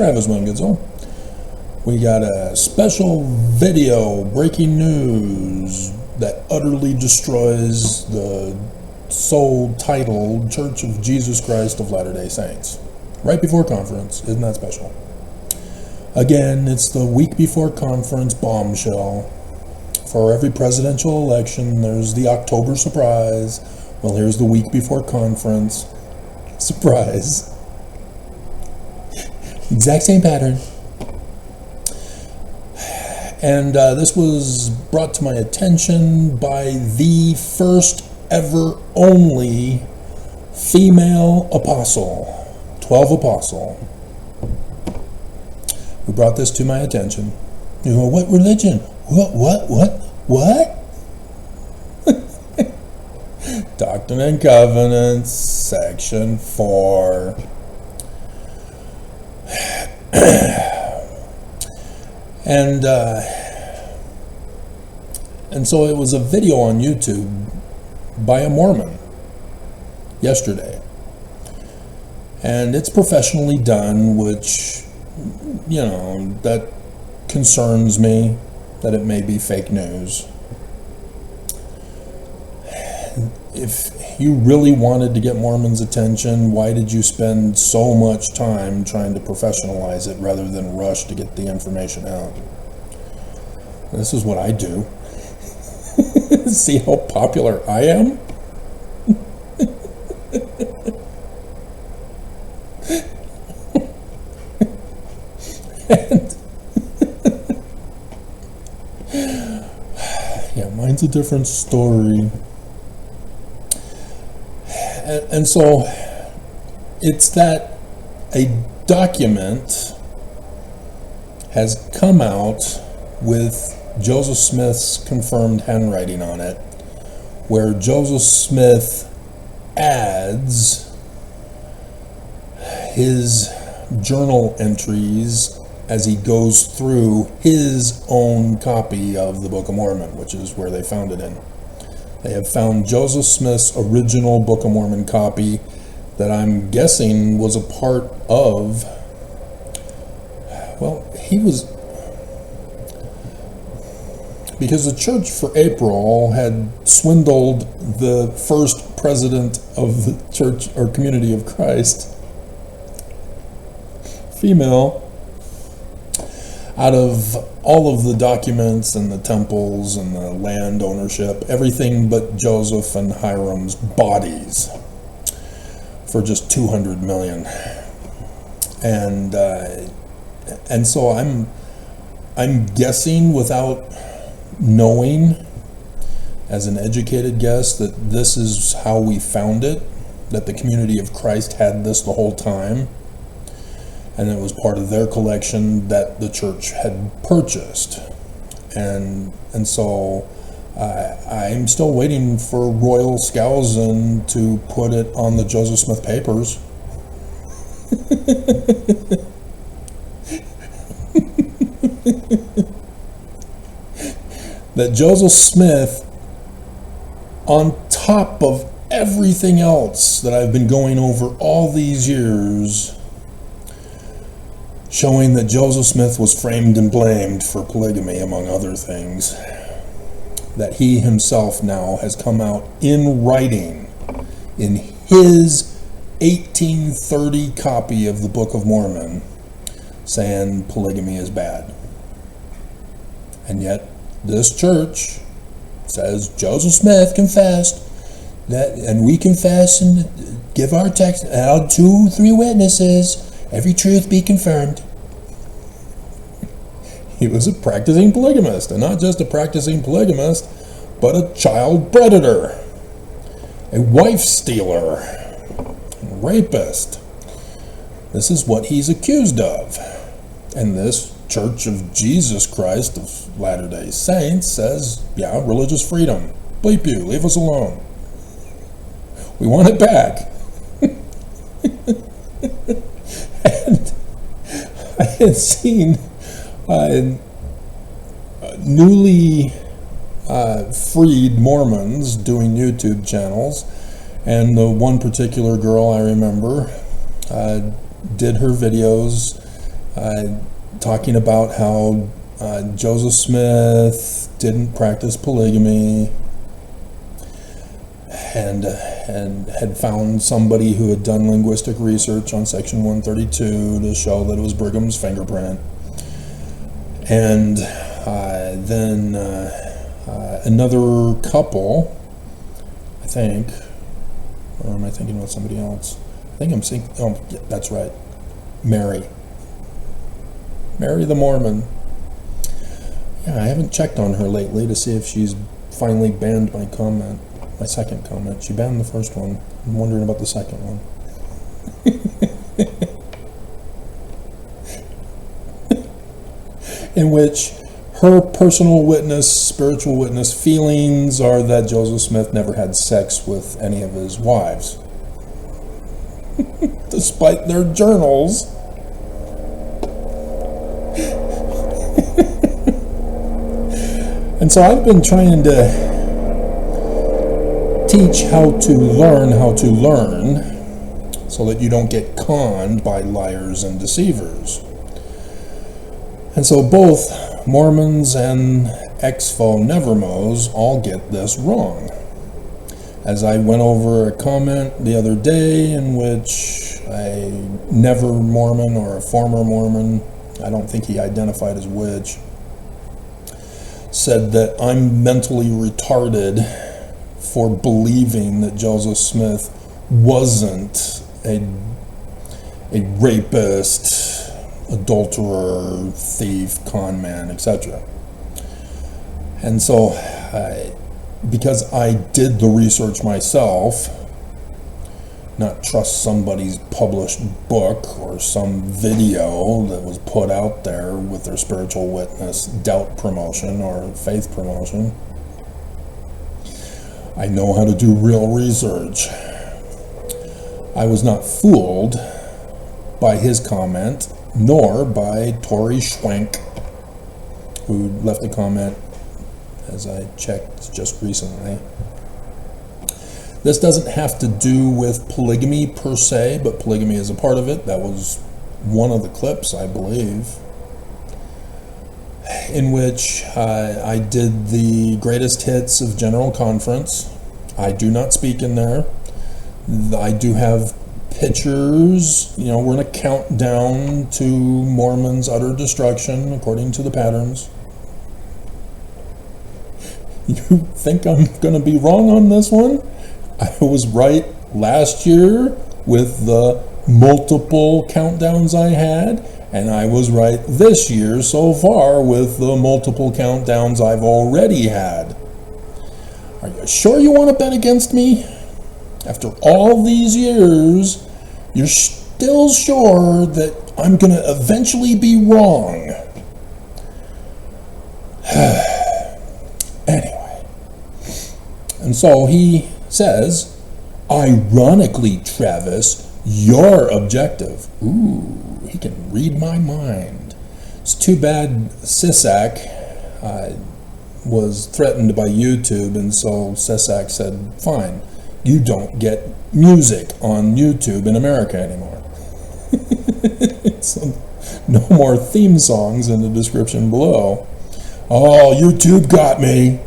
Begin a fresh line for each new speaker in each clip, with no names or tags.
Travis Wingetzel. We got a special video, breaking news, that utterly destroys the soul-titled Church of Jesus Christ of Latter-day Saints. Right before conference. Isn't that special? Again, it's the week before conference bombshell. For every presidential election, there's the October surprise. Well, here's the week before conference. Surprise. Exact same pattern. And this was brought to my attention by the first ever only female apostle, 12 apostle, who brought this to my attention. You go, what religion? What? Doctrine and Covenants, section 4. And so it was a video on YouTube by a Mormon yesterday. And it's professionally done, which, you know, that concerns me, that it may be fake news. If you really wanted to get Mormons' attention, why did you spend so much time trying to professionalize it rather than rush to get the information out? This is what I do. See how popular I am? Yeah, mine's a different story. And so it's that a document has come out with Joseph Smith's confirmed handwriting on it, where Joseph Smith adds his journal entries as he goes through his own copy of the Book of Mormon, which is where they found it in. They have found Joseph Smith's original Book of Mormon copy that I'm guessing was a part of, well, because the Church for April had swindled the first president of the Church or Community of Christ, female, out of all of the documents and the temples and the land ownership, everything but Joseph and Hiram's bodies, for just $200 million. And so I'm guessing, without knowing, as an educated guess, that this is how we found it, that the Community of Christ had this the whole time, and it was part of their collection that the church had purchased. And so I'm still waiting for Royal Skousen to put it on the Joseph Smith papers. That Joseph Smith, on top of everything else that I've been going over all these years, showing that Joseph Smith was framed and blamed for polygamy, among other things, that he himself now has come out in writing in his 1830 copy of the Book of Mormon saying polygamy is bad. And yet this church says Joseph Smith confessed that, and we confess and give our text, 2, 3 witnesses, every truth be confirmed. He was a practicing polygamist, and not just a practicing polygamist, but a child predator, a wife stealer, a rapist. This is what he's accused of. And this Church of Jesus Christ of Latter-day Saints says, yeah, religious freedom. Bleep you, leave us alone. We want it back. And I had seen newly freed Mormons doing YouTube channels, and the one particular girl I remember did her videos talking about how Joseph Smith didn't practice polygamy, and had found somebody who had done linguistic research on Section 132 to show that it was Brigham's fingerprint. And then another couple, I think, or am I thinking about somebody else? I think I'm thinking, oh, yeah, that's right, Mary the Mormon. Yeah, I haven't checked on her lately to see if she's finally banned my comment. My second comment. She banned the first one. I'm wondering about the second one. In which her personal witness, spiritual witness feelings are that Joseph Smith never had sex with any of his wives. Despite their journals. And so I've been trying to teach how to learn so that you don't get conned by liars and deceivers. And so both Mormons and Exfo Nevermos all get this wrong. As I went over a comment the other day in which a never Mormon or a former Mormon, I don't think he identified as which, said that I'm mentally retarded for believing that Joseph Smith wasn't a rapist, adulterer, thief, con man, etc. And so, because I did the research myself, not trust somebody's published book or some video that was put out there with their spiritual witness doubt promotion or faith promotion, I know how to do real research. I was not fooled by his comment, nor by Tori Schwenk, who left a comment as I checked just recently. This doesn't have to do with polygamy per se, but polygamy is a part of it. That was one of the clips, I believe, in which I did the greatest hits of General Conference. I do not speak in there. I do have pictures. You know, we're in a countdown to Mormon's utter destruction, according to the patterns. You think I'm going to be wrong on this one? I was right last year with the multiple countdowns I had, and I was right this year so far with the multiple countdowns I've already had. Are you sure you want to bet against me? After all these years, you're still sure that I'm going to eventually be wrong? Anyway, and so he says, ironically, Travis, your objective. Ooh, he can read my mind. It's too bad Sisak was threatened by YouTube, and so Sisak said, fine, you don't get music on YouTube in America anymore. So, no more theme songs in the description below. Oh, YouTube got me.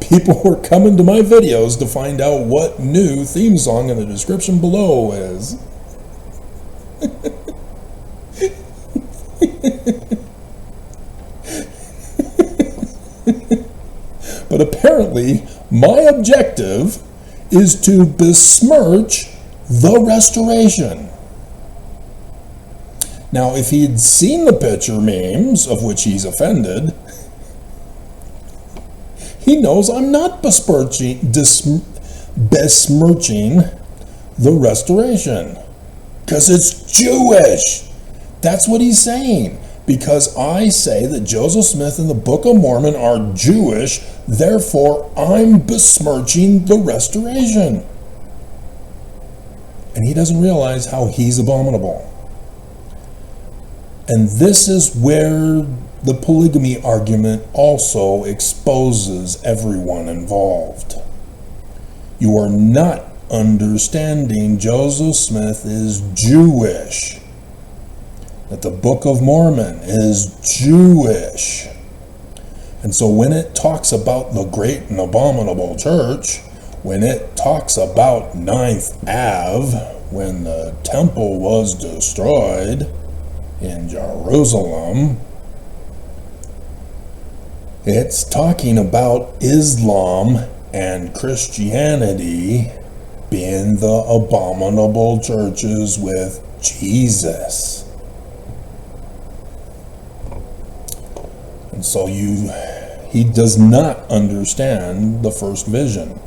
People were coming to my videos to find out what new theme song in the description below is. But apparently, my objective is to besmirch the restoration. Now, if he'd seen the picture memes, of which he's offended, he knows I'm not besmirching the restoration, because it's Jewish. That's what he's saying. Because I say that Joseph Smith and the Book of Mormon are Jewish, therefore I'm besmirching the restoration. And he doesn't realize how he's abominable. And this is where the polygamy argument also exposes everyone involved. You are not understanding Joseph Smith is Jewish. that the Book of Mormon is Jewish. And so when it talks about the great and abominable church, when it talks about 9th Ave, when the temple was destroyed in Jerusalem, it's talking about Islam and Christianity being the abominable churches with Jesus. And so he does not understand the first vision.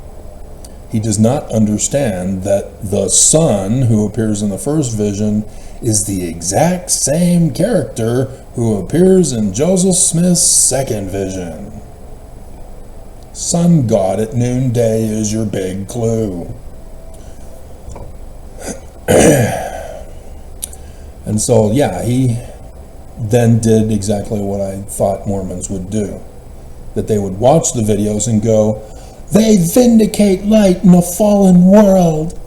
He does not understand that the Son who appears in the first vision is the exact same character who appears in Joseph Smith's second vision. Sun God at noonday is your big clue. And so, yeah, he then did exactly what I thought Mormons would do. That they would watch the videos and go, they vindicate light in a fallen world.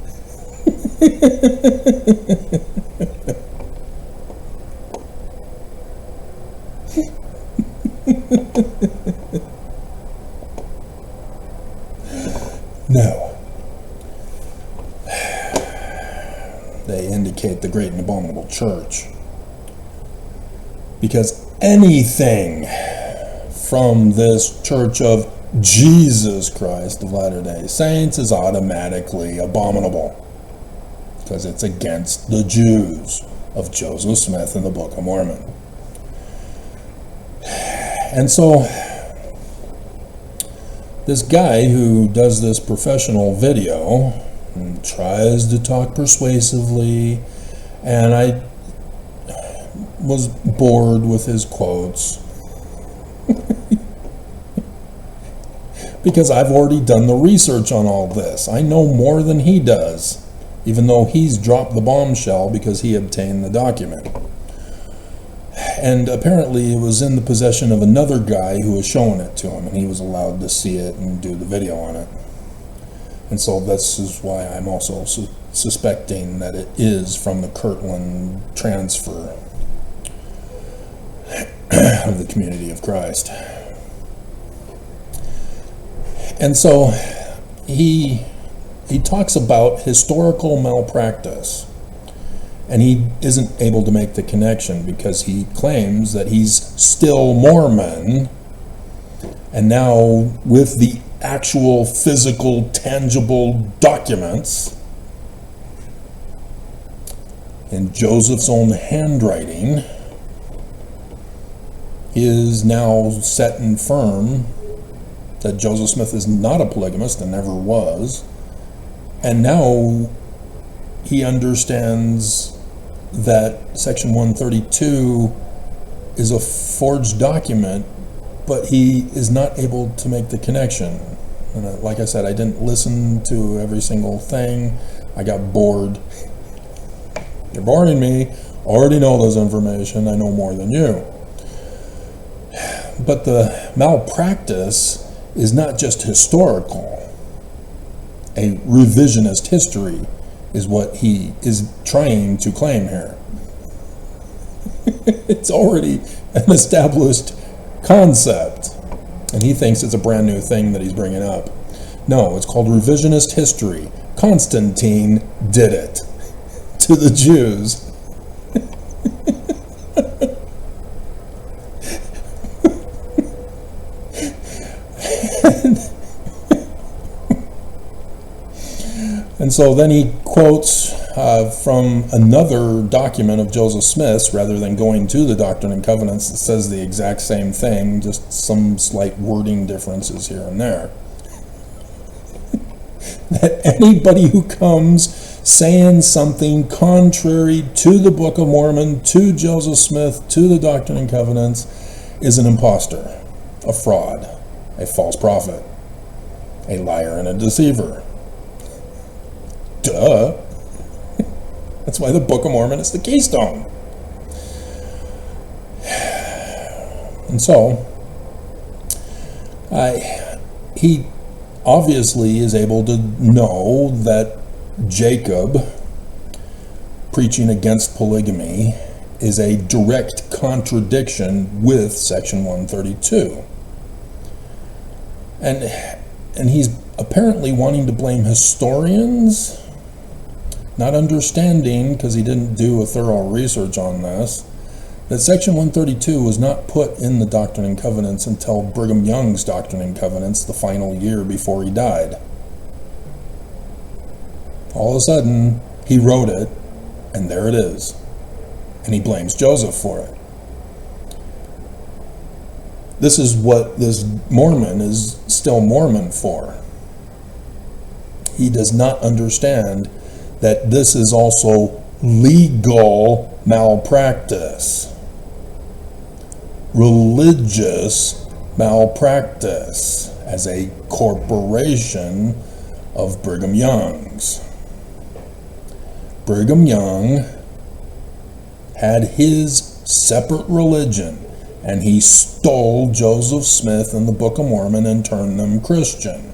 No. They indicate the great and abominable church. Because anything from this Church of Jesus Christ of Latter-day Saints is automatically abominable. Because it's against the Jews of Joseph Smith in the Book of Mormon. And so, this guy who does this professional video and tries to talk persuasively, and I was bored with his quotes because I've already done the research on all this. I know more than he does, even though he's dropped the bombshell because he obtained the document. And apparently it was in the possession of another guy who was showing it to him, and he was allowed to see it and do the video on it. And so this is why I'm also suspecting that it is from the Kirtland transfer of the Community of Christ. And so he talks about historical malpractice, and he isn't able to make the connection because he claims that he's still Mormon, and now with the actual physical tangible documents in Joseph's own handwriting, is now set and firm that Joseph Smith is not a polygamist and never was. And now he understands that Section 132 is a forged document, but he is not able to make the connection. And like I said, I didn't listen to every single thing. I got bored. You're boring me. Already know this information. I know more than you. But the malpractice is not just historical. A revisionist history is what he is trying to claim here. It's already an established concept, and he thinks it's a brand new thing that he's bringing up. No, it's called revisionist history. Constantine did it to the Jews. And so then he quotes from another document of Joseph Smith's, rather than going to the Doctrine and Covenants that says the exact same thing, just some slight wording differences here and there. That anybody who comes saying something contrary to the Book of Mormon, to Joseph Smith, to the Doctrine and Covenants, is an imposter, a fraud, a false prophet, a liar and a deceiver. Duh. That's why the Book of Mormon is the keystone. And so, he obviously is able to know that Jacob, preaching against polygamy is a direct contradiction with Section 132. And he's apparently wanting to blame historians, not understanding, because he didn't do a thorough research on this, that Section 132 was not put in the Doctrine and Covenants until Brigham Young's Doctrine and Covenants, the final year before he died. All of a sudden, he wrote it, and there it is. And he blames Joseph for it. This is what this Mormon is still Mormon for. He does not understand that this is also legal malpractice, religious malpractice as a corporation of Brigham Young's. Brigham Young had his separate religion, and he stole Joseph Smith and the Book of Mormon and turned them Christian.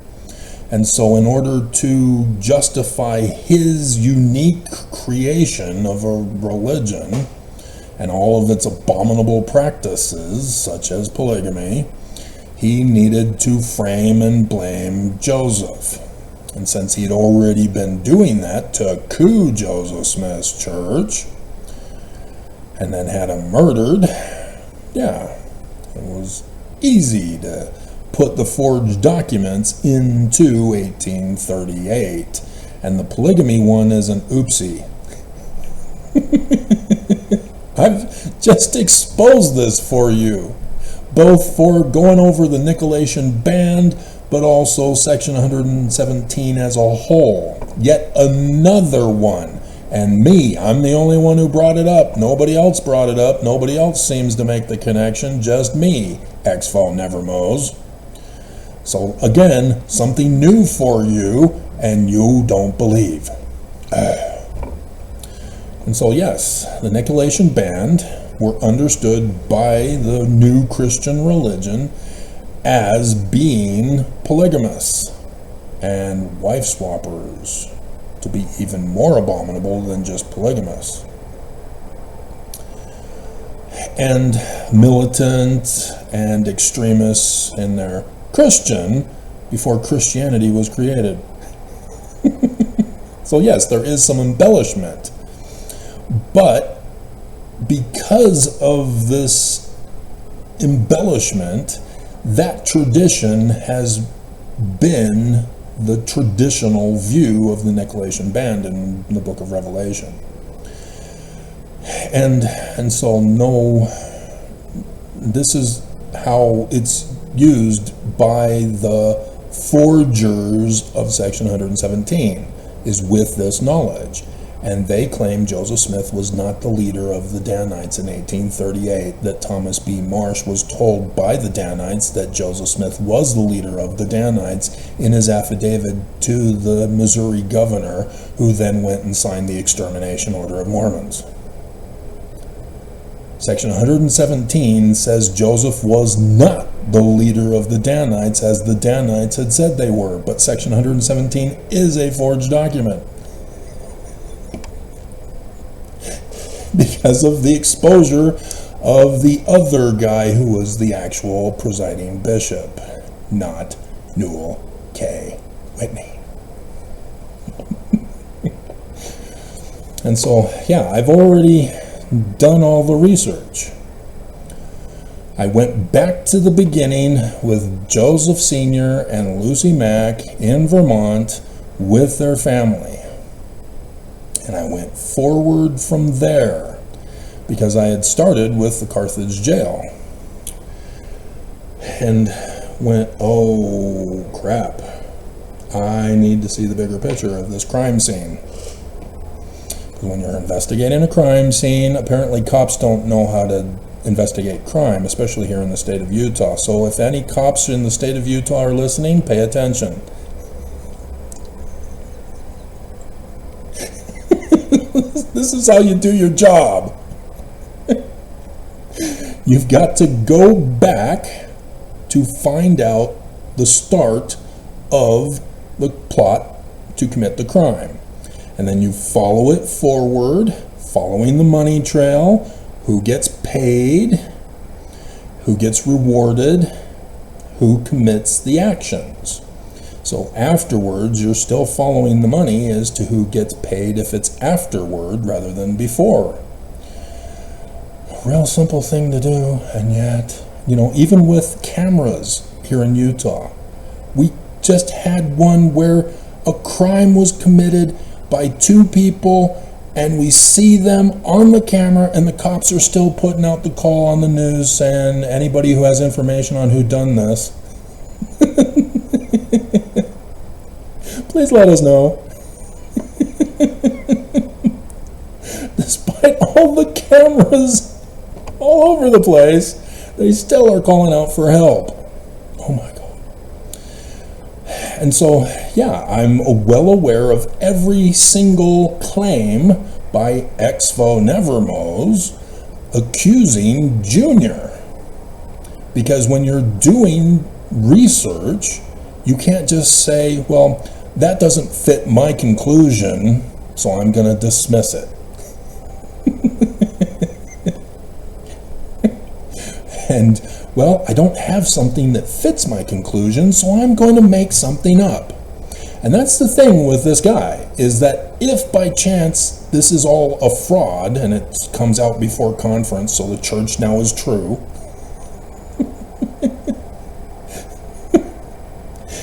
And so in order to justify his unique creation of a religion and all of its abominable practices, such as polygamy, he needed to frame and blame Joseph. And since he'd already been doing that to coup Joseph Smith's church and then had him murdered, yeah, it was easy to put the forged documents into 1838. And the polygamy one is an oopsie. I've just exposed this for you, both for going over the Nicolaitan Band, but also Section 117 as a whole. Yet another one. And me, I'm the only one who brought it up. Nobody else brought it up. Nobody else seems to make the connection. Just me, Exfo Nevermose. So again, something new for you, and you don't believe. And so yes, the Nicolaitan Band were understood by the new Christian religion as being polygamous and wife swappers, to be even more abominable than just polygamous, and militant and extremists in their Christian before Christianity was created. So yes, there is some embellishment, but because of this embellishment, that tradition has been the traditional view of the Nicolaitan Band in the book of Revelation. And so no, this is how it's used by the forgers of Section 117, is with this knowledge. And they claim Joseph Smith was not the leader of the Danites in 1838, that Thomas B. Marsh was told by the Danites that Joseph Smith was the leader of the Danites in his affidavit to the Missouri governor, who then went and signed the Extermination Order of Mormons. Section 117 says Joseph was not the leader of the Danites as the Danites had said they were, but Section 117 is a forged document. Because of the exposure of the other guy who was the actual presiding bishop, not Newell K. Whitney. And so, yeah, I've already done all the research. I went back to the beginning with Joseph Sr. and Lucy Mack in Vermont with their family. And I went forward from there because I had started with the Carthage jail and went, oh crap, I need to see the bigger picture of this crime scene. When you're investigating a crime scene, apparently cops don't know how to investigate crime, especially here in the state of Utah. So if any cops in the state of Utah are listening, pay attention. This is how you do your job. You've got to go back to find out the start of the plot to commit the crime. And then you follow it forward, following the money trail, who gets paid, who gets rewarded, who commits the actions. So afterwards, you're still following the money as to who gets paid if it's afterward rather than before. A real simple thing to do, and yet, even with cameras here in Utah, we just had one where a crime was committed by two people, and we see them on the camera, and the cops are still putting out the call on the news saying anybody who has information on who done this, please let us know. Despite all the cameras all over the place, they still are calling out for help. Oh my God. And so, yeah, I'm well aware of every single claim by Exvo Nevermos accusing Junior. Because when you're doing research, you can't just say, well, that doesn't fit my conclusion, so I'm going to dismiss it. And, well, I don't have something that fits my conclusion, so I'm going to make something up. And that's the thing with this guy, is that if by chance this is all a fraud, and it comes out before conference, so the church now is true,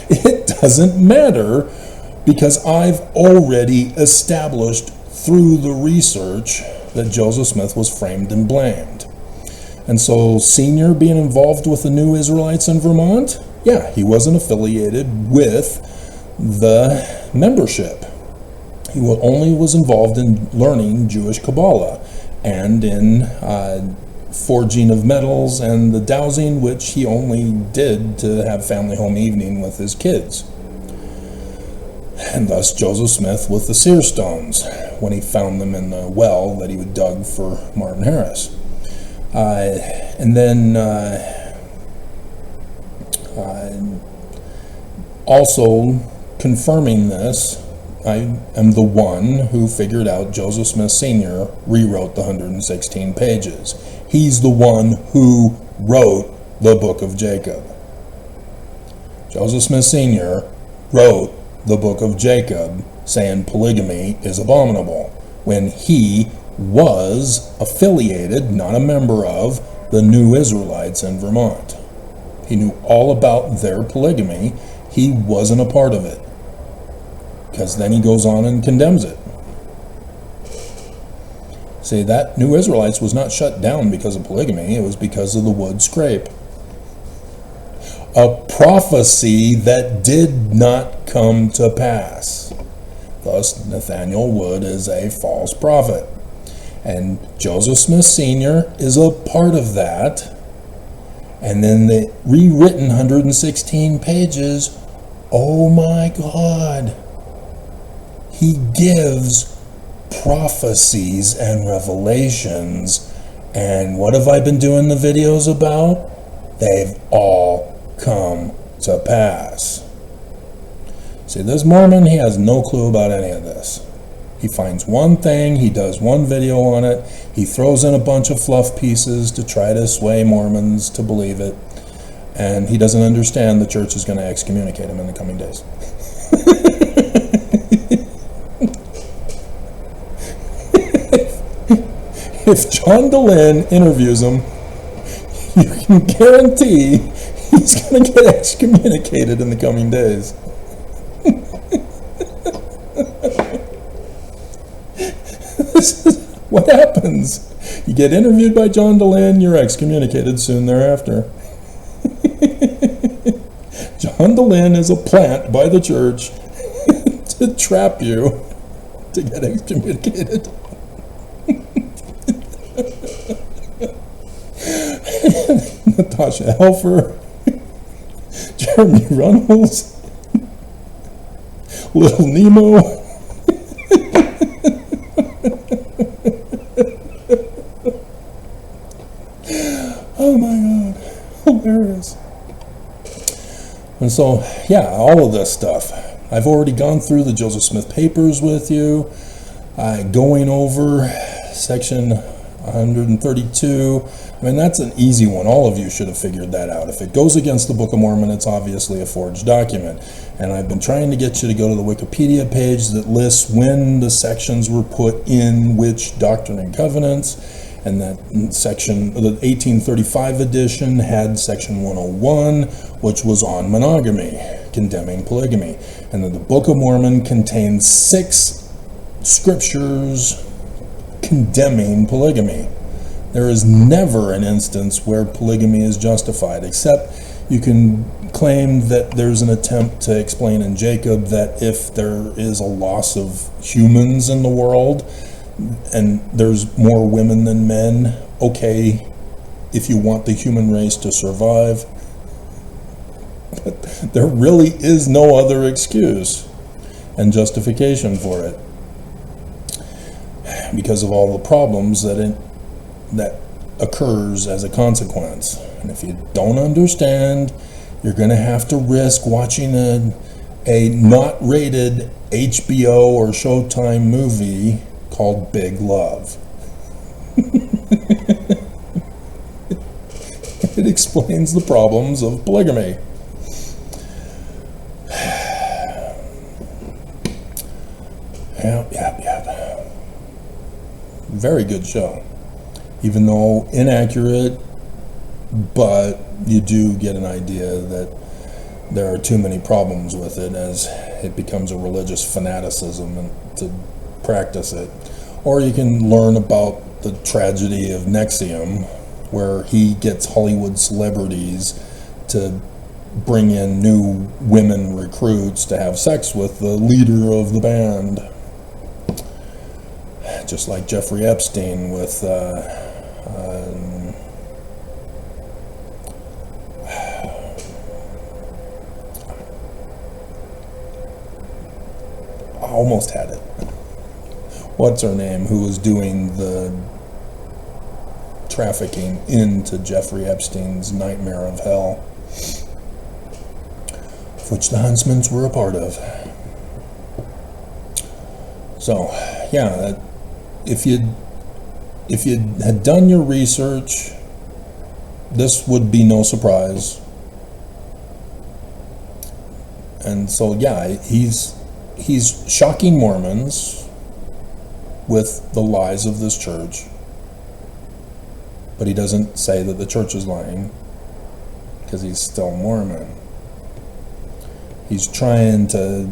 it doesn't matter, because I've already established through the research that Joseph Smith was framed and blamed. And so Senior being involved with the New Israelites in Vermont, yeah, he wasn't affiliated with the membership. He only was involved in learning Jewish Kabbalah and in forging of metals and the dowsing, which he only did to have family home evening with his kids. And thus Joseph Smith with the seer stones, when he found them in the well that he would dug for Martin Harris. And then also confirming this, I am the one who figured out Joseph Smith Sr. rewrote the 116 pages. He's the one who wrote the Book of Jacob. Joseph Smith Sr. wrote the Book of Jacob saying polygamy is abominable, when he was affiliated, not a member of, the New Israelites in Vermont. He knew all about their polygamy. He wasn't a part of it, because then he goes on and condemns it. See, that New Israelites was not shut down because of polygamy. It was because of the wood scrape. A prophecy that did not come to pass. Thus, Nathaniel Wood is a false prophet. And Joseph Smith Sr. is a part of that. And then the rewritten 116 pages, oh my God. He gives prophecies and revelations. And what have I been doing the videos about? They've all come to pass. See, this Mormon, he has no clue about any of this. He finds one thing, he does one video on it, he throws in a bunch of fluff pieces to try to sway Mormons to believe it, and he doesn't understand the church is going to excommunicate him in the coming days. If John DeLynn interviews him, you can guarantee he's going to get excommunicated in the coming days. This is what happens. You get interviewed by John DeLynn, you're excommunicated soon thereafter. John DeLynn is a plant by the church to trap you to get excommunicated. Natasha Helfer, Jeremy Runnels, Little Nemo. Oh my God, hilarious. And so, yeah, all of this stuff. I've already gone through the Joseph Smith papers with you, going over section 132. I mean, that's an easy one. All of you should have figured that out. If it goes against the Book of Mormon, it's obviously a forged document. And I've been trying to get you to go to the Wikipedia page that lists when the sections were put in which Doctrine and Covenants. And that section, the 1835 edition, had section 101, which was on monogamy, condemning polygamy. And then the Book of Mormon contains 6 scriptures condemning polygamy. There is never an instance where polygamy is justified, except you can claim that there's an attempt to explain in Jacob that if there is a loss of humans in the world and there's more women than men, okay, if you want the human race to survive. But there really is no other excuse and justification for it, because of all the problems that occurs as a consequence. And if you don't understand, you're going to have to risk watching a not rated HBO or Showtime movie called Big Love. It explains the problems of polygamy. Yeah. Very good show. Even though inaccurate, but you do get an idea that there are too many problems with it as it becomes a religious fanaticism and to practice it. Or you can learn about the tragedy of Nexium, where he gets Hollywood celebrities to bring in new women recruits to have sex with the leader of the band. Just like Jeffrey Epstein with I almost had it. What's her name? Who was doing the trafficking into Jeffrey Epstein's nightmare of hell, which the Huntsmans were a part of. So, yeah, if you had done your research, this would be no surprise. And so, yeah, he's shocking Mormons with the lies of this church, but he doesn't say that the church is lying because he's still Mormon. He's trying to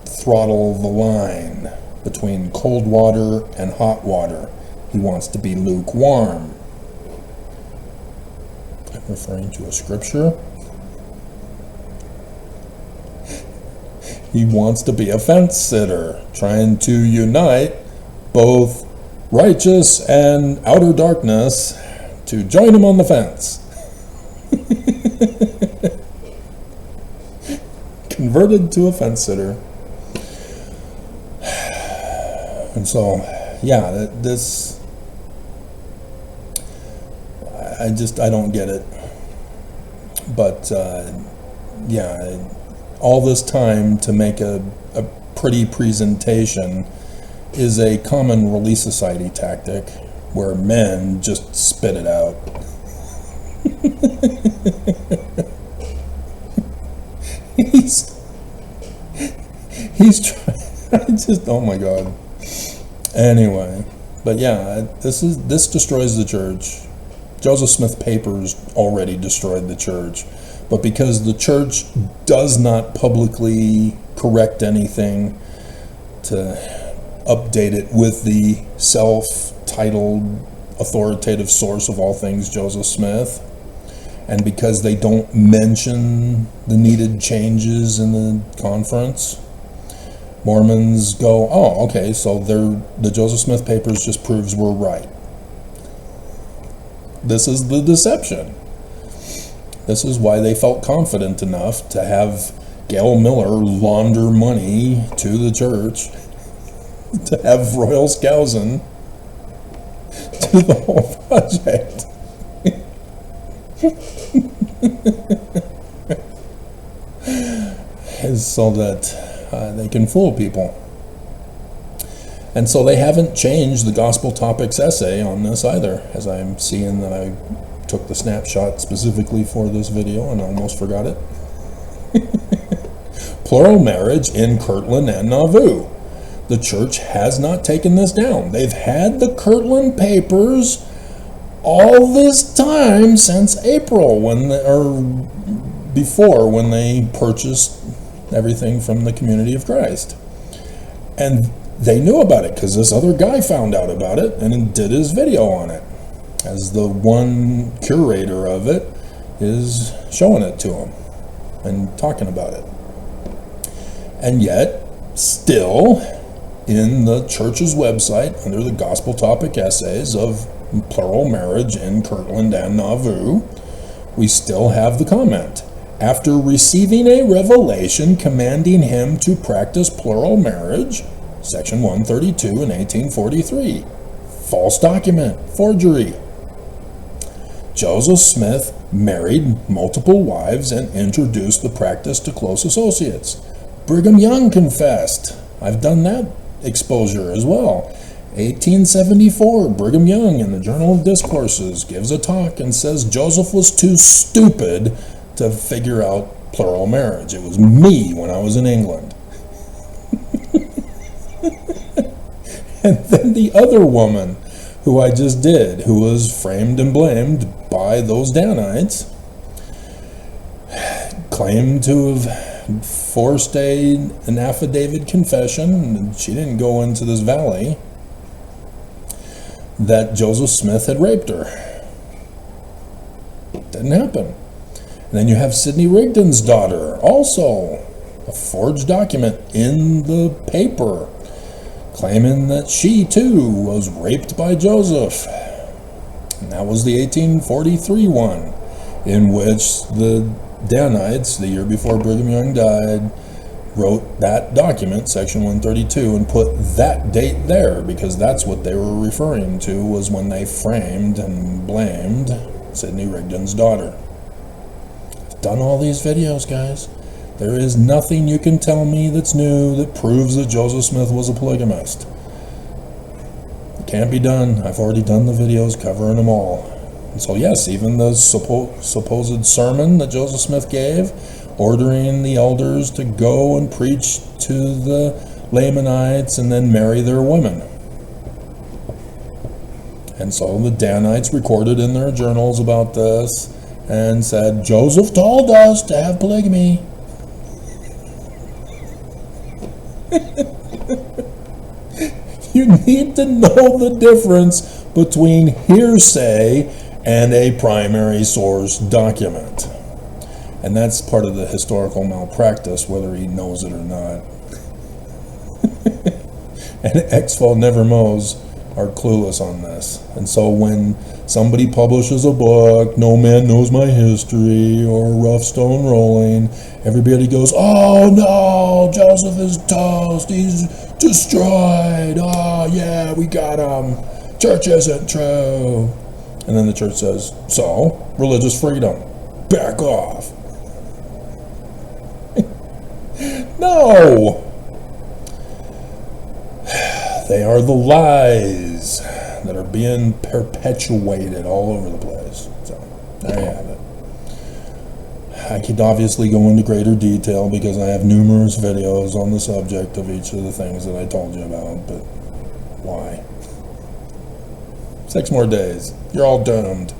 throttle the line between cold water and hot water. He wants to be lukewarm. I'm referring to a scripture. He wants to be a fence sitter, trying to unite both righteous and outer darkness to join him on the fence. Converted to a fence sitter. And so, yeah, this, I don't get it. But, yeah, all this time to make a pretty presentation is a common Relief Society tactic where men just spit it out. he's trying, oh my God. Anyway, but yeah, this destroys the church. Joseph Smith Papers already destroyed the church, but because the church does not publicly correct anything to update it with the self-titled authoritative source of all things, Joseph Smith, and because they don't mention the needed changes in the conference, Mormons go, oh, okay, so the Joseph Smith Papers just proves we're right. This is the deception. This is why they felt confident enough to have Gail Miller launder money to the church to have Royal Skousen do the whole project. So that they can fool people. And so they haven't changed the Gospel Topics essay on this either, as I'm seeing that I took the snapshot specifically for this video and almost forgot it. Plural marriage in Kirtland and Nauvoo. The church has not taken this down. They've had the Kirtland papers all this time since April, or before, when they purchased everything from the Community of Christ. And they knew about it because this other guy found out about it and did his video on it, as the one curator of it is showing it to him and talking about it. And yet, still, in the church's website, under the Gospel Topic Essays of Plural Marriage in Kirtland and Nauvoo, we still have the comment. After receiving a revelation commanding him to practice plural marriage, Section 132 in 1843. False document, forgery. Joseph Smith married multiple wives and introduced the practice to close associates. Brigham Young confessed. I've done that exposure as well. 1874, Brigham Young in the Journal of Discourses gives a talk and says Joseph was too stupid to figure out plural marriage. It was me when I was in England. And then the other woman who I just did, who was framed and blamed by those Danites, claimed to have forced an affidavit confession, she didn't go into this valley, that Joseph Smith had raped her. Didn't happen. And then you have Sidney Rigdon's daughter, also a forged document in the paper, claiming that she too was raped by Joseph. And that was the 1843 one, in which the Danites, the year before Brigham Young died, wrote that document, Section 132, and put that date there, because that's what they were referring to, was when they framed and blamed Sidney Rigdon's daughter. I've done all these videos, guys. There is nothing you can tell me that's new that proves that Joseph Smith was a polygamist. It can't be done. I've already done the videos covering them all. And so yes, even the supposed sermon that Joseph Smith gave, ordering the elders to go and preach to the Lamanites and then marry their women. And so the Danites recorded in their journals about this and said, Joseph told us to have polygamy. You need to know the difference between hearsay and a primary source document. And that's part of the historical malpractice, whether he knows it or not. And Exfol Never Mows are clueless on this. And so when somebody publishes a book, No Man Knows My History, or Rough Stone Rolling, everybody goes, oh no, Joseph is toast, he's destroyed, oh yeah, we got him, church isn't true. And then the church says, so, religious freedom, back off. No! They are the lies that are being perpetuated all over the place. So, there you have it. I could obviously go into greater detail because I have numerous videos on the subject of each of the things that I told you about, but why? 6 more days. You're all doomed.